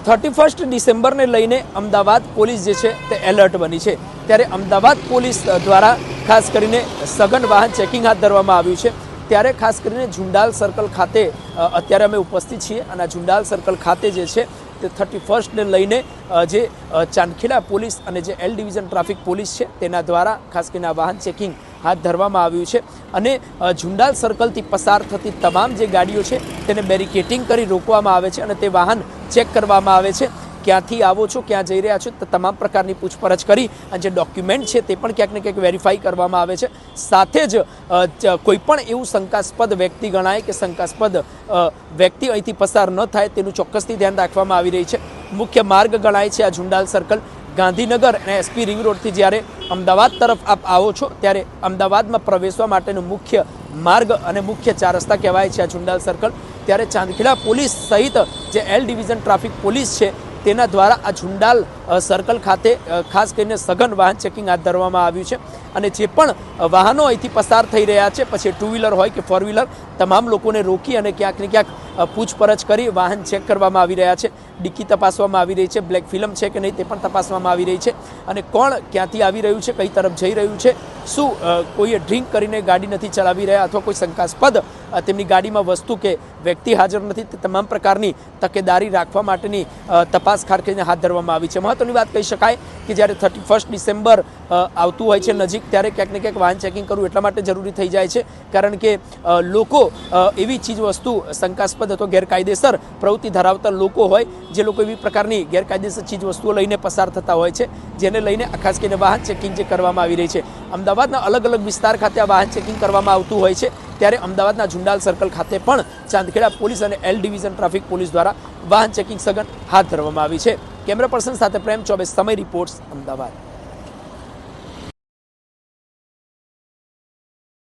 31 ડિસેમ્બરને લઈને અમદાવાદ પોલીસ જે છે તે એલર્ટ બની છે। ત્યારે અમદાવાદ પોલીસ દ્વારા ખાસ કરીને સઘન વાહન ચેકિંગ હાથ ધરવામાં આવ્યું છે। ત્યારે ખાસ કરીને ઝુંડાલ સર્કલ ખાતે અત્યારે અમે ઉપસ્થિત છીએ અને ઝુંડાલ સર્કલ ખાતે જે છે તે 31ને લઈને જે ચાંદખેડા પોલીસ અને જે એલ ડિવિઝન ટ્રાફિક પોલીસ છે તેના દ્વારા ખાસ કરીને આ વાહન ચેકિંગ હાથ ધરવામાં આવ્યું છે અને ઝુંડાલ સર્કલથી પસાર થતી તમામ જે ગાડીઓ છે તેને બેરિકેટિંગ કરી રોકવામાં આવે છે અને તે વાહન ચેક કરવામાં આવે છે। ક્યાંથી આવો છો, ક્યાં જઈ રહ્યા છો, તો તમામ પ્રકારની પૂછપરછ કરી અને જે ડોક્યુમેન્ટ છે તે પણ ક્યાંક ને ક્યાંક વેરીફાઈ કરવામાં આવે છે। સાથે જ કોઈ પણ એવું શંકાસ્પદ વ્યક્તિ ગણાય કે શંકાસ્પદ વ્યક્તિ અહીંથી પસાર ન થાય તેનું ચોક્કસથી ધ્યાન રાખવામાં આવી રહી છે। મુખ્ય માર્ગ ગણાય છે આ ઝુંડાલ સર્કલ। ગાંધીનગર અને એસપી રિંગ રોડથી જ્યારે અમદાવાદ તરફ આપ આવો છો ત્યારે અમદાવાદમાં પ્રવેશવા માટેનો મુખ્ય માર્ગ અને મુખ્ય 4 રસ્તા કહેવાય છે આ ઝુંડાલ સર્કલ। ત્યારે ચાંદખેડા પોલીસ સહિત જે એલ ડિવિઝન ટ્રાફિક પોલીસ છે તેના દ્વારા આ ઝુંડાલ સર્કલ ખાતે ખાસ કરીને સઘન વાહન ચેકિંગ હાથ ધરવામાં આવ્યું છે અને જે પણ વાહનો અહીંથી પસાર થઈ રહ્યા છે, પછી 2 વ્હીલર હોય કે 4 વ્હીલર, તમામ લોકોને રોકી અને ક્યાંક ને ક્યાંક પૂછપરછ કરી વાહન ચેક કરવામાં આવી રહ્યા છે। ડિક્કી તપાસવામાં આવી રહી છે, બ્લેક ફિલ્મ છે કે નહીં તે પણ તપાસવામાં આવી રહી છે અને કોણ ક્યાંથી આવી રહ્યું છે, કઈ તરફ જઈ રહ્યું છે, શું કોઈએ ડ્રિંક કરીને ગાડી નથી ચલાવી રહ્યા અથવા કોઈ શંકાસ્પદ તેમની ગાડીમાં વસ્તુ કે વ્યક્તિ હાજર નથી, તે તમામ પ્રકારની તકેદારી રાખવા માટેની તપાસ ખાસ કરીને હાથ ધરવામાં આવી છે। મહત્વની વાત કહી શકાય કે જ્યારે 31 ડિસેમ્બર આવતું હોય છે નજીક ત્યારે ક્યાંક ને ક્યાંક વાહન ચેકિંગ કરવું એટલા માટે જરૂરી થઈ જાય છે કારણ કે લોકો એવી ચીજ વસ્તુ શંકાસ્પદ અથવા ગેરકાયદેસર પ્રવૃત્તિ ધરાવતા લોકો હોય જે લોકો એવી પ્રકારની ગેરકાયદેસર ચીજ વસ્તુઓ લઈને પસાર થતા હોય છે, જેને લઈને ખાસ કરીને વાહન ચેકિંગ જે કરવામાં આવી રહી છે। અમદાવાદના અલગ અલગ વિસ્તાર ખાતે આ વાહન ચેકિંગ કરવામાં આવતું હોય છે। ત્યારે અમદાવાદના ઝુંડાલ સર્કલ ખાતે પણ ચાંદખેડા પોલીસ અને એલ ડિવિઝન ટ્રાફિક પોલીસ દ્વારા વાહન ચેકિંગ સઘન હાથ ધરવામાં આવી છે। કેમેરા પર્સન સાથે પ્રેમ ચોબે, સમય રિપોર્ટ્સ, અમદાવાદ।